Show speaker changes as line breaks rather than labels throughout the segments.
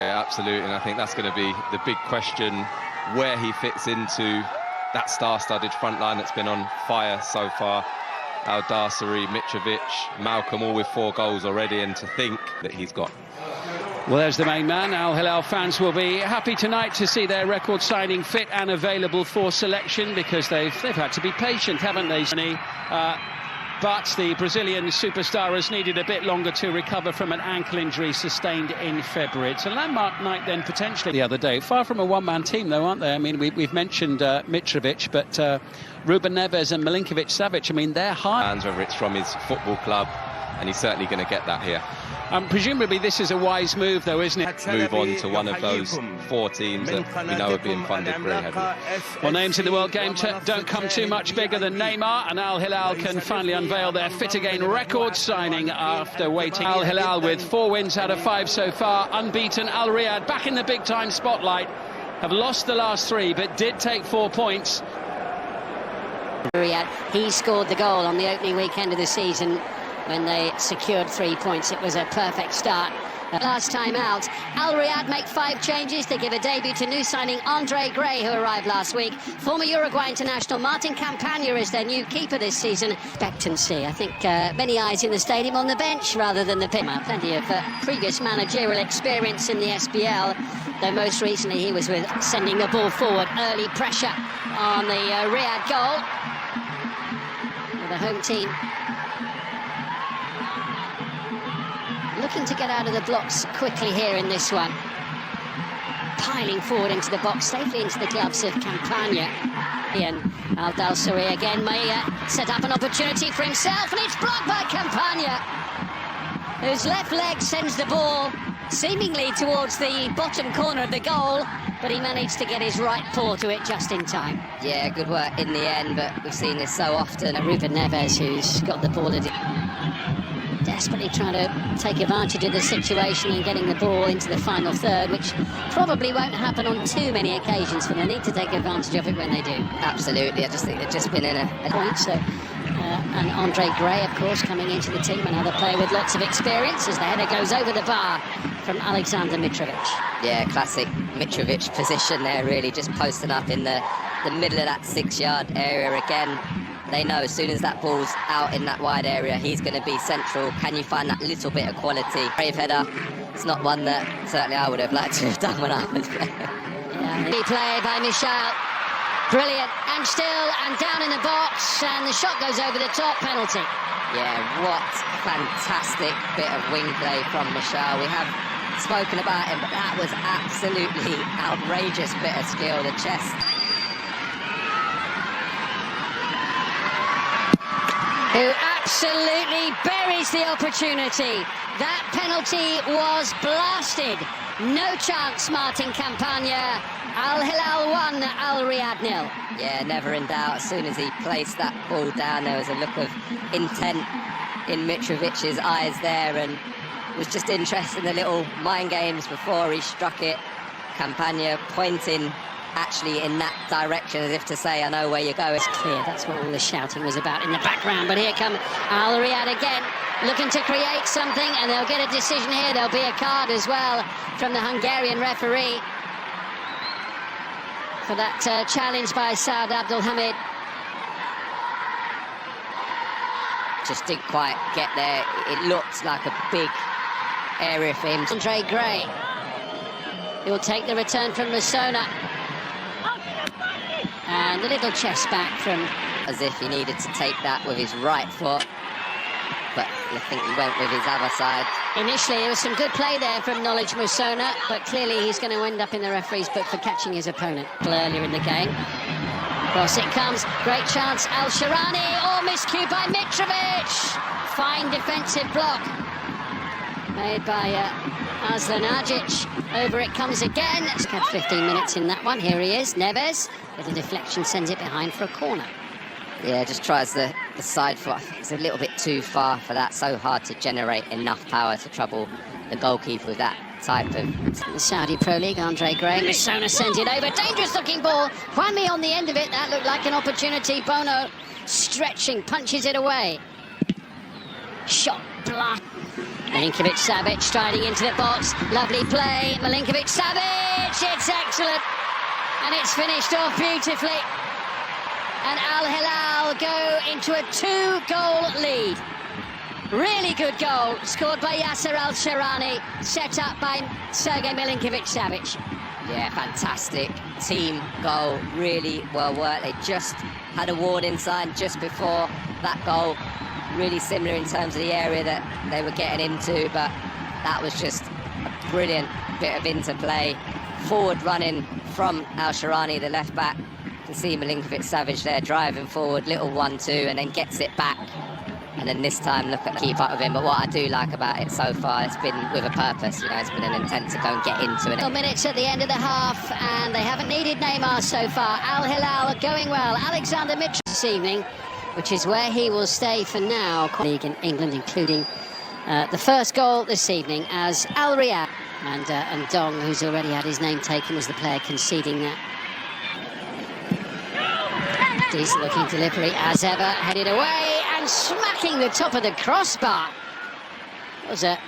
Yeah, absolutely, and I think that's going to be the big question, where he fits into that star-studded front line that's been on fire so far. Al-Dasseri, Mitrovic, Malcolm, all with 4 goals already, and to think that he's got.
Well, there's the main man. Al Hilal fans will be happy tonight to see their record signing fit and available for selection, because they've had to be patient, haven't they? But the Brazilian superstar has needed a bit longer to recover from an ankle injury sustained in February. It's a landmark night then, potentially, the other day. Far from a one-man team, though, aren't they? I mean, we've mentioned Mitrovic, but Ruben Neves and Milinkovic-Savic, I mean, they're high.
Whether it's from his football club, and he's certainly going to get that here.
Presumably this is a wise move, though, isn't it?
Move on to one of those 4 teams that we know are being funded very heavily.
Well, names in the world game don't come too much bigger than Neymar, and Al Hilal can finally unveil their fit again record signing after waiting. Al Hilal with 4 wins out of 5 so far, unbeaten. Al Riyadh back in the big-time spotlight, have lost the last 3 but did take 4 points.
Riyadh, he scored the goal on the opening weekend of the season when they secured 3 points. It was a perfect start. Last time out, Al Riyadh make 5 changes. They give a debut to new signing Andre Gray, who arrived last week. Former Uruguay international Martin Campaña is their new keeper this season. Expectancy. I think many eyes in the stadium on the bench rather than the pitch. Plenty of previous managerial experience in the SPL, though most recently he was with sending the ball forward. Early pressure on the Riyadh goal for the home team. Looking to get out of the blocks quickly here in this one. Piling forward into the box, safely into the gloves of Campaña. And Al-Dasseri again may set up an opportunity for himself, and it's blocked by Campaña, whose left leg sends the ball seemingly towards the bottom corner of the goal, but he managed to get his right paw to it just in time.
Yeah, good work in the end, but we've seen this so often.
Ruben Neves, who's got the ball desperately trying to take advantage of the situation and getting the ball into the final third, which probably won't happen on too many occasions, but they need to take advantage of it when they do.
Absolutely, I just think they've just been in a
point. So, and Andre Gray, of course, coming into the team, another player with lots of experience, as the header goes over the bar from Alexander Mitrovic.
Yeah, classic Mitrovic position there, really, just posting up in the middle of that 6-yard area again. They know as soon as that ball's out in that wide area, he's going to be central. Can you find that little bit of quality? Brave header. It's not one that certainly I would have liked to have done when I was playing.
Yeah, play by Michal. Brilliant. And still, and down in the box, and the shot goes over the top. Penalty.
Yeah, what fantastic bit of wing play from Michal. We have spoken about him, but that was absolutely outrageous bit of skill. The chest.
Who absolutely buries the opportunity. That penalty was blasted. No chance, Martin Campaña. Al Hilal 1, Al Riyadh 0.
Yeah, never in doubt. As soon as he placed that ball down, there was a look of intent in Mitrovic's eyes there, and was just interested in the little mind games before he struck it. Campaña pointing actually in that direction, as if to say, I know where you're going.
It's clear that's what all the shouting was about in the background, but here come Al Riyadh again, looking to create something, and they'll get a decision here. There'll be a card as well from the Hungarian referee for that challenge by Saad Abdulhamid.
Just didn't quite get there. It looked like a big area for him.
Andre Gray, he'll take the return from Musona. And a little chest back from...
As if he needed to take that with his right foot, but I think he went with his other side.
Initially, there was some good play there from Knowledge Musona, but clearly he's going to end up in the referee's book for catching his opponent earlier in the game. Cross it comes, great chance, Al-Sharani, miscue by Mitrovic! Fine defensive block made by Aslan Agic. Over it comes again. It's had 15 minutes in that one. Here he is, Neves. Little deflection sends it behind for a corner.
Yeah, just tries the side foot. I think it's a little bit too far for that. So hard to generate enough power to trouble the goalkeeper with that type of...
The Saudi Pro League, Andre Gray. Musona sends it over. Dangerous looking ball. Juanmi on the end of it. That looked like an opportunity. Bono stretching, punches it away. Shot blocked. Milinkovic-Savic striding into the box. Lovely play. Milinkovic-Savic. It's excellent. And it's finished off beautifully. And Al Hilal go into a 2-goal lead. Really good goal, scored by Yasser Al-Sharani, set up by Sergei Milinkovic-Savic.
Yeah, fantastic team goal, really well worked. They just had a warning sign just before that goal. Really similar in terms of the area that they were getting into, but that was just a brilliant bit of interplay. Forward running from Al-Sharani, the left back. You can see Milinkovic-Savic there driving forward, little 1-2, and then gets it back. And then this time, look at keep up with him. But what I do like about it so far, it's been with a purpose. You know, it's been an intent to go and get into it.
Minutes at the end of the half, and they haven't needed Neymar so far. Al Hilal are going well. Alexander Mitchell this evening, which is where he will stay for now. League in England, including the first goal this evening as Al Riyadh and Dong, who's already had his name taken, was the player conceding that. Decent looking delivery as ever, headed away and smacking the top of the crossbar. It was a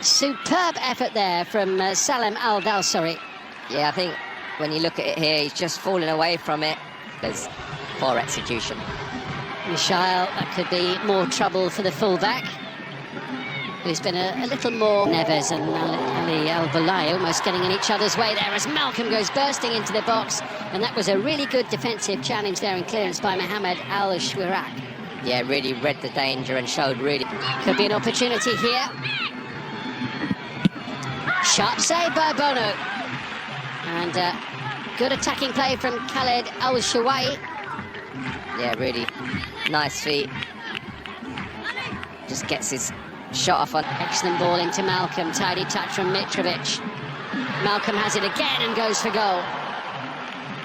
superb effort there from Salem Al-Dawsari.
Yeah, I think when you look at it here, he's just falling away from it. There's poor execution.
Mishail, that could be more trouble for the fullback, who's been a little more. Neves and Ali Al-Balai almost getting in each other's way there as Malcolm goes bursting into the box, and that was a really good defensive challenge there and clearance by Mohamed Al-Shwirak.
Yeah, really read the danger and showed really.
Could be an opportunity here. Sharp save by Bono. And good attacking play from Khaled Al-Shawai.
Yeah, really nice feet. Just gets his shot off on.
Excellent ball into Malcolm. Tidy touch from Mitrovic. Malcolm has it again and goes for goal.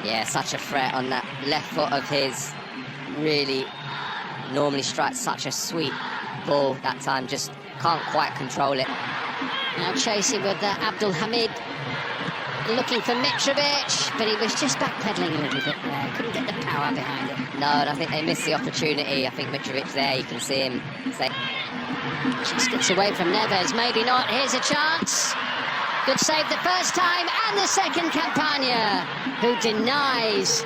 Yeah, such a threat on that left foot of his. Really normally strikes such a sweet ball. That time just can't quite control it.
Now chasing with Abdul Hamid. Looking for Mitrovic, but he was just backpedaling a little bit there. Couldn't get the power behind it.
No, and I think they missed the opportunity. I think Mitrovic there, you can see him say.
Just gets away from Neves, maybe not. Here's a chance. Good save the first time, and the second. Campagna, who denies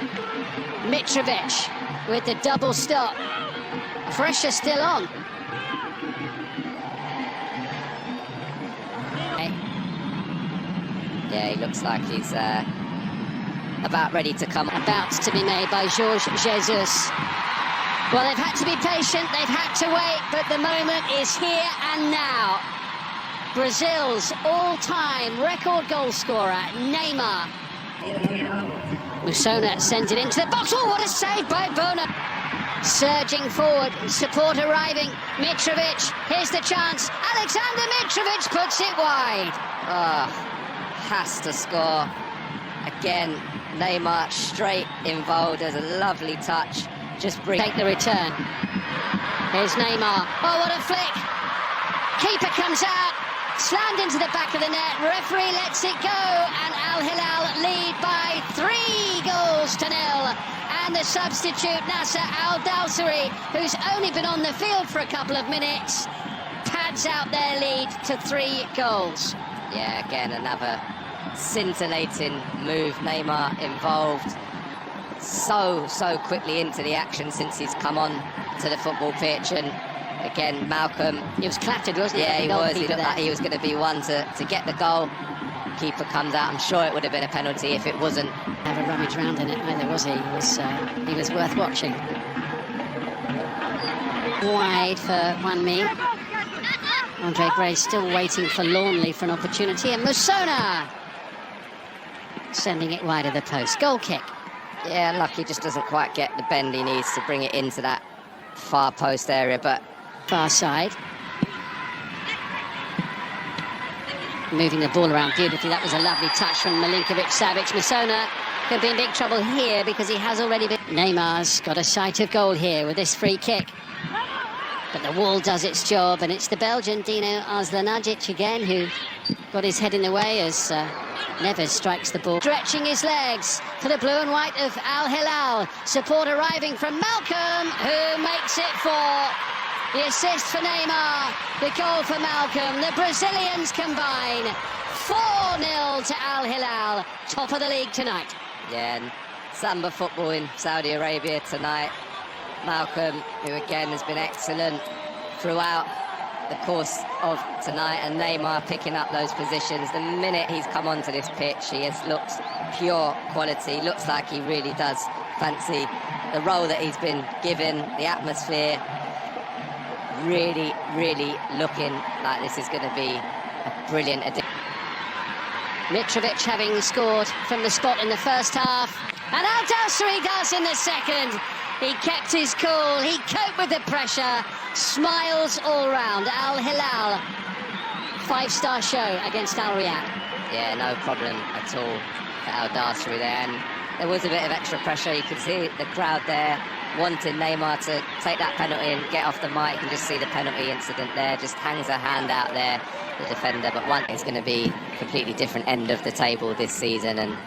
Mitrovic with the double stop. Pressure still on.
Yeah, he looks like he's about ready to come.
About to be made by Jorge Jesus. Well, they've had to be patient, they've had to wait, but the moment is here and now. Brazil's all-time record goal scorer, Neymar. Musona sends it into the box. Oh, what a save by Bono. Surging forward, support arriving. Mitrovic, here's the chance. Alexander Mitrovic puts it wide.
Has to score. Again, Neymar straight involved. There's a lovely touch. Just
take the return. Here's Neymar. Oh, what a flick. Keeper comes out. Slammed into the back of the net. Referee lets it go. And Al Hilal lead by 3-0. And the substitute, Nasser Al-Dawsari, who's only been on the field for a couple of minutes, pads out their lead to 3 goals.
Yeah, again, another scintillating move. Neymar involved so quickly into the action since he's come on to the football pitch. And again, Malcolm,
he was clattered, wasn't he?
Yeah, he was. He looked like he was going to be one to get the goal. Keeper comes out. I'm sure it would have been a penalty if it wasn't.
Never rummaged around in it either, was he? He was worth watching. Wide for Wanmi. Andre Gray still waiting for Lawnley for an opportunity, and Musona sending it wide of the post. Goal kick.
Yeah, lucky just doesn't quite get the bend he needs to bring it into that far post area, but
far side. Moving the ball around beautifully. That was a lovely touch from Milinkovic-Savic. Musona could be in big trouble here because he has already been. Neymar's got a sight of goal here with this free kick. But the wall does its job, and it's the Belgian Dino Arzlanagic again who got his head in the way as Neves strikes the ball. Stretching his legs for the blue and white of Al Hilal. Support arriving from Malcolm, who makes it 4. The assist for Neymar, the goal for Malcolm. The Brazilians combine. 4-0 to Al Hilal, top of the league tonight.
Yeah, and Samba football in Saudi Arabia tonight. Malcolm, who again has been excellent throughout the course of tonight, and Neymar picking up those positions. The minute he's come onto this pitch, he has looked pure quality. Looks like he really does fancy the role that he's been given, the atmosphere. Really, really looking like this is going to be a brilliant addition.
Mitrovic having scored from the spot in the first half, and Al Dawsari does in the second. He kept his cool, he coped with the pressure, smiles all round. Al Hilal, 5-star show against Al Riyadh.
Yeah, no problem at all for Al Dawsari there, and there was a bit of extra pressure. You could see the crowd there wanting Neymar to take that penalty and get off the mic. You can just see the penalty incident there, just hangs a hand out there, the defender. But one is going to be a completely different end of the table this season, and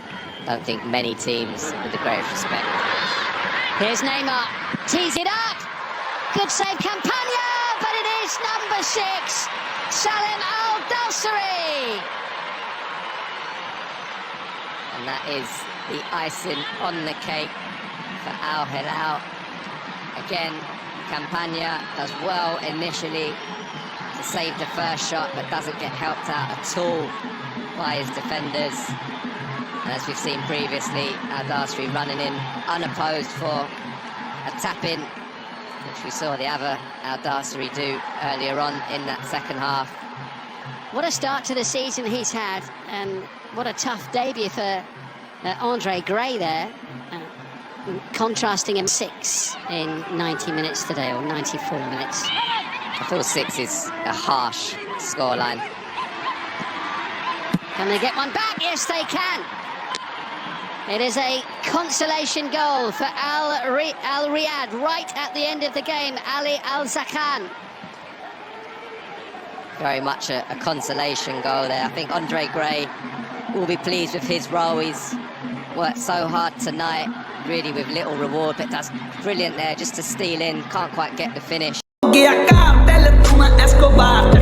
I don't think many teams with the greatest respect.
Here's Neymar, tees it up, good save Campagna, but it is number 6, Salem Al Dawsari.
And that is the icing on the cake for Al Hilal. Again, Campagna does well initially to save the first shot, but doesn't get helped out at all by his defenders. And as we've seen previously, Al Dawsari running in unopposed for a tap-in, which we saw the other Al Dawsari do earlier on in that second half.
What a start to the season he's had, and what a tough debut for Andre Gray there. Contrasting him 6 in 90 minutes today, or 94 minutes.
I feel 6 is a harsh scoreline.
Can they get one back? Yes, they can. It is a consolation goal for Al Riyadh right at the end of the game. Ali Al-Zakhan.
Very much a consolation goal there. I think Andre Gray will be pleased with his role. He's worked so hard tonight, really with little reward, but that's brilliant there just to steal in, can't quite get the finish.
Escobar,